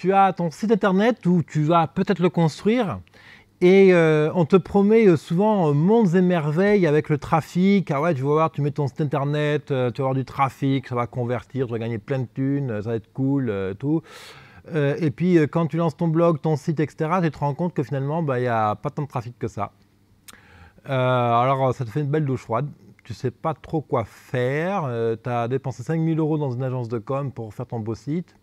tu as ton site internet où tu vas peut-être le construire et on te promet souvent mondes et merveilles avec le trafic. Ah ouais, tu vas voir, tu mets ton site internet, tu vas avoir du trafic, ça va convertir, tu vas gagner plein de thunes, ça va être cool, tout. Et puis quand tu lances ton blog, ton site, etc., tu te rends compte que finalement, il n'y a pas tant de trafic que ça. Alors ça te fait une belle douche froide. Tu ne sais pas trop quoi faire. Tu as dépensé 5 000 € dans une agence de com pour faire ton beau site.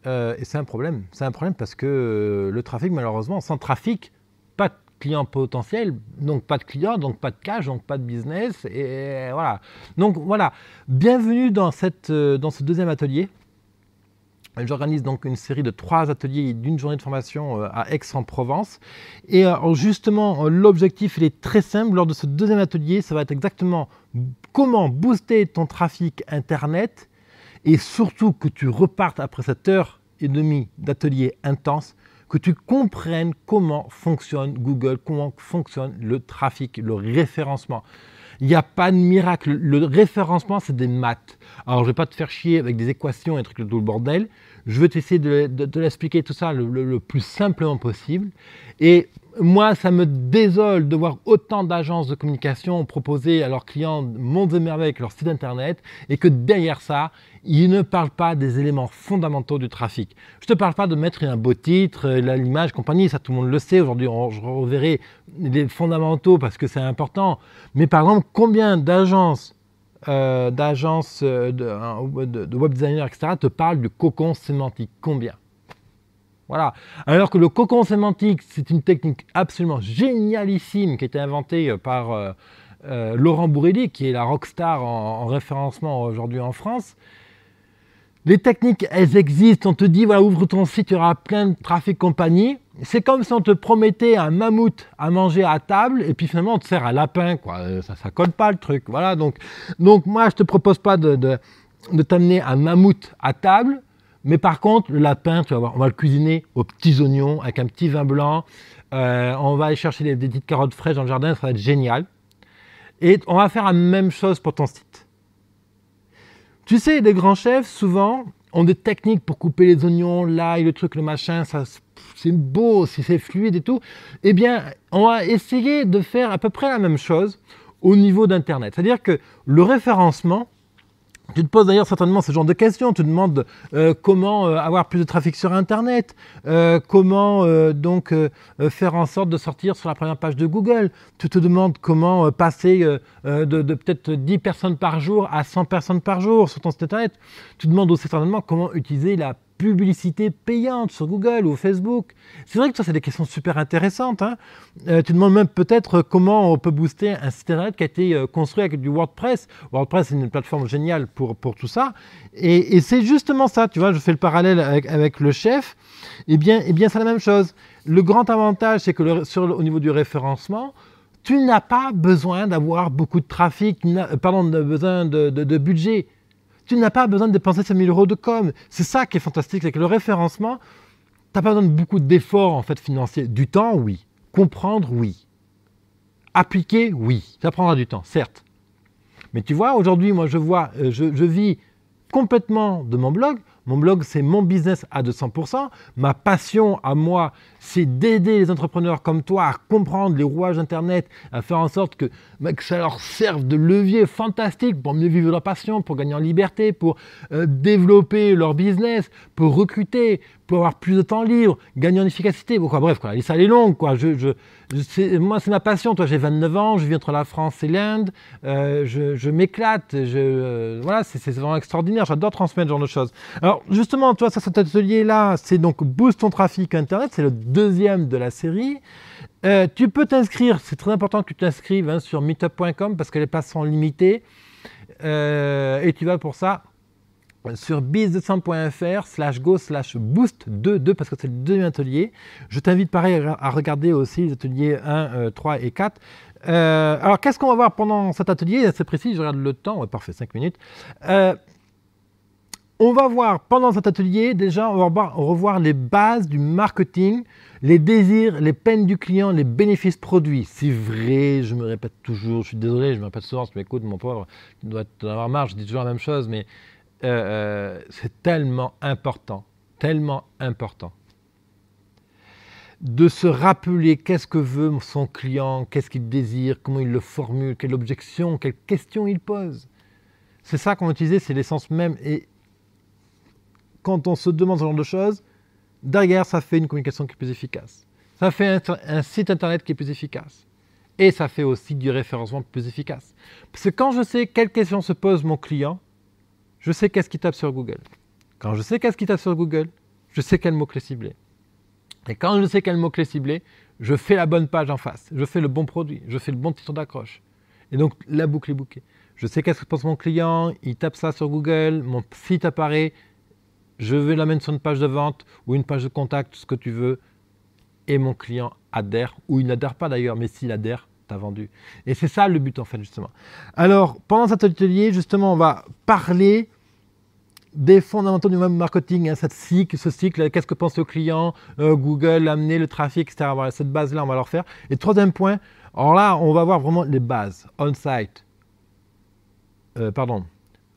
Et c'est un problème. C'est un problème parce que le trafic, malheureusement, sans trafic, pas de clients potentiels, donc pas de clients, donc pas de cash, donc pas de business. Et voilà. Donc voilà. Bienvenue dans ce deuxième atelier. J'organise donc une série de 3 ateliers d'une journée de formation à Aix-en-Provence. Et justement, l'objectif il est très simple. Lors de ce deuxième atelier, ça va être exactement comment booster ton trafic Internet et surtout que tu repartes après cette heure et demie d'atelier intense, que tu comprennes comment fonctionne Google, comment fonctionne le trafic, le référencement. Il n'y a pas de miracle. Le référencement, c'est des maths. Alors, je ne vais pas te faire chier avec des équations et trucs de tout le bordel. Je vais t'essayer de l'expliquer tout ça le plus simplement possible. Et moi, ça me désole de voir autant d'agences de communication proposer à leurs clients mondes et merveilles avec leur site internet et que derrière ça, ils ne parlent pas des éléments fondamentaux du trafic. Je ne te parle pas de mettre un beau titre, l'image, compagnie, ça tout le monde le sait. Aujourd'hui, je reverrai les fondamentaux parce que c'est important. Mais par exemple, combien d'agences de web designers, etc., te parlent du cocon sémantique? Combien? Voilà. Alors que le cocon sémantique, c'est une technique absolument génialissime qui a été inventée par Laurent Bourrelli, qui est la rockstar en référencement aujourd'hui en France. Les techniques, elles existent. On te dit, voilà, ouvre ton site, il y aura plein de trafic compagnie. C'est comme si on te promettait un mammouth à manger à table et puis finalement on te sert un lapin, quoi. Ça colle pas le truc. Voilà. Donc moi, je te propose pas de t'amener un mammouth à table. Mais par contre, le lapin, tu vas voir, on va le cuisiner aux petits oignons avec un petit vin blanc. On va aller chercher des petites carottes fraîches dans le jardin, ça va être génial. Et on va faire la même chose pour ton site. Tu sais, les grands chefs, souvent, ont des techniques pour couper les oignons, l'ail, le truc, le machin, ça, c'est beau, c'est fluide et tout. Eh bien, on va essayer de faire à peu près la même chose au niveau d'Internet. C'est-à-dire que le référencement, tu te poses d'ailleurs certainement ce genre de questions. Tu te demandes comment avoir plus de trafic sur Internet, comment faire en sorte de sortir sur la première page de Google. Tu te demandes comment passer de peut-être 10 personnes par jour à 100 personnes par jour sur ton site Internet. Tu te demandes aussi certainement comment utiliser la publicité payante sur Google ou Facebook. C'est vrai que ça, c'est des questions super intéressantes. Hein. Tu te demandes même peut-être comment on peut booster un site internet qui a été construit avec du WordPress. WordPress, c'est une plateforme géniale pour tout ça. Et c'est justement ça, tu vois, je fais le parallèle avec le chef. Eh bien c'est la même chose. Le grand avantage, c'est que au niveau du référencement, tu n'as pas besoin d'avoir beaucoup de trafic, besoin de budget. Tu n'as pas besoin de dépenser 5 000 € de com. C'est ça qui est fantastique, c'est que le référencement, tu n'as pas besoin de beaucoup d'efforts en fait, financiers. Du temps, oui. Comprendre, oui. Appliquer, oui. Ça prendra du temps, certes. Mais tu vois, aujourd'hui, moi, je vis complètement de mon blog. Mon blog, c'est mon business à 200%. Ma passion à moi, c'est d'aider les entrepreneurs comme toi à comprendre les rouages Internet, à faire en sorte que ça leur serve de levier fantastique pour mieux vivre leur passion, pour gagner en liberté, pour développer leur business, pour recruter, pour avoir plus de temps libre, gagner en efficacité. Bon, quoi, bref, quoi, la liste elle est longue. Quoi. Moi, c'est ma passion. Toi, j'ai 29 ans, je vis entre la France et l'Inde. Je m'éclate. Voilà, c'est vraiment extraordinaire. J'adore transmettre ce genre de choses. Alors, justement, toi, cet atelier-là, c'est donc Boost ton trafic Internet. C'est le deuxième de la série. Tu peux t'inscrire. C'est très important que tu t'inscrives sur meetup.com parce que les places sont limitées. Et tu vas pour ça sur biz200.fr/go/boost22 parce que c'est le deuxième atelier. Je t'invite pareil à regarder aussi les ateliers 1, 3 et 4. Alors, qu'est-ce qu'on va voir pendant cet atelier? C'est précis, je regarde le temps. Ouais, parfait, 5 minutes. On va voir pendant cet atelier, déjà, on va revoir les bases du marketing, les désirs, les peines du client, les bénéfices produits. C'est vrai, je me répète toujours, je suis désolé, je me répète souvent, si tu m'écoutes, mon pauvre, tu dois en avoir marre, je dis toujours la même chose, mais c'est tellement important tellement important de se rappeler qu'est-ce que veut son client, qu'est-ce qu'il désire, comment il le formule, quelle objection, quelle question il pose. C'est ça qu'on va utiliser, c'est l'essence même. Et quand on se demande ce genre de choses, derrière, ça fait une communication qui est plus efficace. Ça fait un site internet qui est plus efficace. Et ça fait aussi du référencement plus efficace. Parce que quand je sais quelle question se pose mon client, je sais qu'est-ce qu'il tape sur Google. Quand je sais qu'est-ce qu'il tape sur Google, je sais quel mot-clé cibler. Et quand je sais quel mot-clé cibler, je fais la bonne page en face. Je fais le bon produit. Je fais le bon titre d'accroche. Et donc, la boucle est bouclée. Je sais qu'est-ce que pense mon client. Il tape ça sur Google. Mon site apparaît. Je vais l'amener sur une page de vente ou une page de contact, ce que tu veux. Et mon client adhère. Ou il n'adhère pas d'ailleurs, mais s'il adhère, tu as vendu. Et c'est ça le but en fait, justement. Alors, pendant cet atelier, justement, on va parler des fondamentaux du web marketing, hein, ce cycle, qu'est-ce que pense le client, Google, amener le trafic, etc. Voilà, cette base-là, on va leur faire. Et troisième point, alors là, on va voir vraiment les bases, on-site,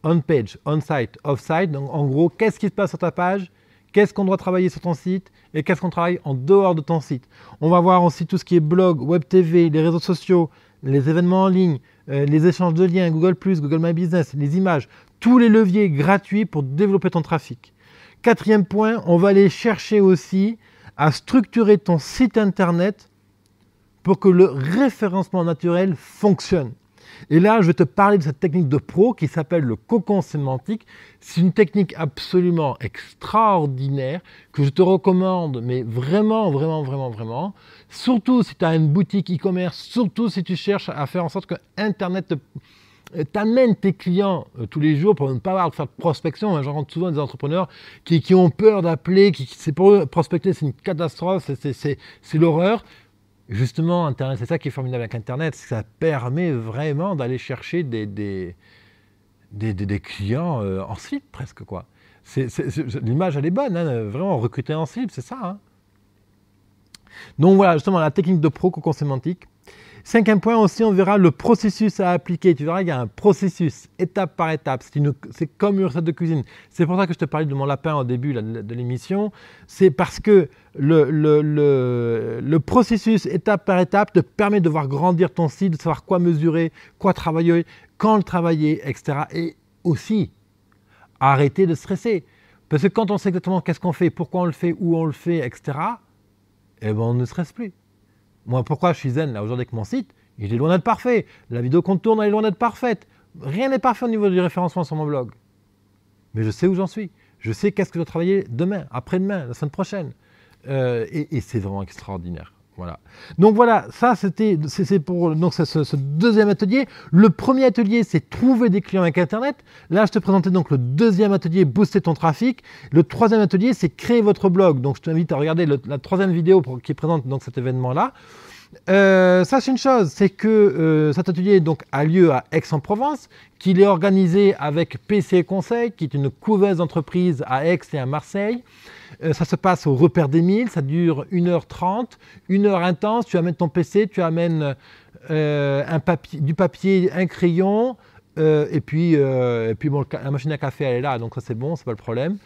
on-page, on-site, off-site. Donc, en gros, qu'est-ce qui se passe sur ta page, qu'est-ce qu'on doit travailler sur ton site et qu'est-ce qu'on travaille en dehors de ton site. On va voir aussi tout ce qui est blog, web TV, les réseaux sociaux, les événements en ligne, les échanges de liens, Google+, Google My Business, les images, tous les leviers gratuits pour développer ton trafic. Quatrième point, on va aller chercher aussi à structurer ton site internet pour que le référencement naturel fonctionne. Et là, je vais te parler de cette technique de pro qui s'appelle le cocon sémantique. C'est une technique absolument extraordinaire que je te recommande, mais vraiment, vraiment, vraiment, vraiment. Surtout si tu as une boutique e-commerce, surtout si tu cherches à faire en sorte que Internet t'amène tes clients tous les jours pour ne pas avoir de faire de prospection. J'en rencontre souvent des entrepreneurs qui ont peur d'appeler, c'est pour eux, prospecter, c'est une catastrophe, c'est l'horreur. Justement, Internet, c'est ça qui est formidable avec Internet, ça permet vraiment d'aller chercher des clients en slip presque, quoi. L'image, elle est bonne, hein, vraiment, recruter en slip, c'est ça. Hein. Donc voilà, justement, la technique de pro cocon sémantique. Cinquième point aussi, on verra le processus à appliquer. Tu verras qu'il y a un processus, étape par étape. C'est comme une recette de cuisine. C'est pour ça que je te parlais de mon lapin au début de l'émission. C'est parce que le processus, étape par étape, te permet de voir grandir ton site, de savoir quoi mesurer, quoi travailler, quand le travailler, etc. Et aussi, arrêter de stresser. Parce que quand on sait exactement qu'est-ce qu'on fait, pourquoi on le fait, où on le fait, etc., eh ben on ne stresse plus. Moi, pourquoi je suis zen là aujourd'hui avec mon site? Il est loin d'être parfait. La vidéo qu'on tourne, elle est loin d'être parfaite. Rien n'est parfait au niveau du référencement sur mon blog. Mais je sais où j'en suis. Je sais qu'est-ce que je dois travailler demain, après-demain, la semaine prochaine. Et c'est vraiment extraordinaire. Voilà. Donc voilà, ça c'est pour ce deuxième atelier. Le premier atelier, c'est trouver des clients avec Internet. Là, je te présentais donc le deuxième atelier, booster ton trafic. Le troisième atelier, c'est créer votre blog. Donc je t'invite à regarder la troisième vidéo qui présente donc cet événement-là. Sache une chose, c'est que cet atelier donc, a lieu à Aix-en-Provence, qu'il est organisé avec PC Conseil, qui est une couveuse d'entreprise à Aix et à Marseille. Ça se passe au Repère des Milles, ça dure 1h30, 1 heure intense. Tu amènes ton PC, tu amènes du papier, un crayon, et puis bon, la machine à café elle est là, donc ça c'est bon, c'est pas le problème.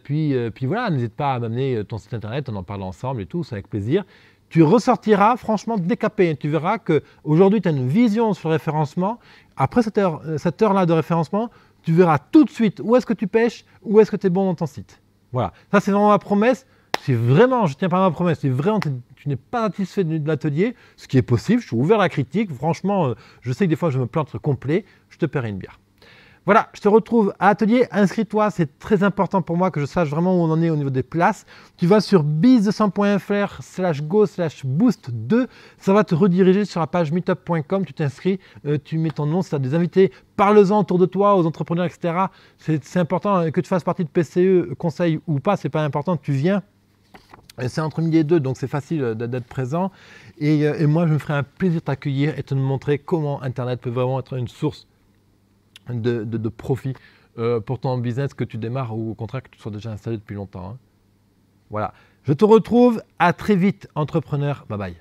Puis voilà, n'hésite pas à m'amener ton site internet, on en parle ensemble et tout, c'est avec plaisir. Tu ressortiras franchement décapé. Tu verras qu'aujourd'hui, tu as une vision sur le référencement. Après cette heure-là de référencement, tu verras tout de suite où est-ce que tu pêches, où est-ce que tu es bon dans ton site. Voilà, ça c'est vraiment ma promesse. Si vraiment, je ne tiens pas à ma promesse, si vraiment tu n'es pas satisfait de l'atelier, ce qui est possible, je suis ouvert à la critique. Franchement, je sais que des fois je me plante complet, je te paierai une bière. Voilà, je te retrouve à l'atelier. Inscris-toi, c'est très important pour moi que je sache vraiment où on en est au niveau des places. Tu vas sur biz200.fr/go/boost2. Ça va te rediriger sur la page meetup.com. Tu t'inscris, tu mets ton nom. Si tu as des invités, parle-en autour de toi, aux entrepreneurs, etc. C'est important que tu fasses partie de PCE, conseil ou pas, c'est pas important, tu viens. C'est entre midi et 2, donc c'est facile d'être présent. Et moi, je me ferai un plaisir de t'accueillir et de te montrer comment Internet peut vraiment être une source de profit pour ton business que tu démarres ou au contraire que tu sois déjà installé depuis longtemps. Hein. Voilà. Je te retrouve à très vite, entrepreneur. Bye bye.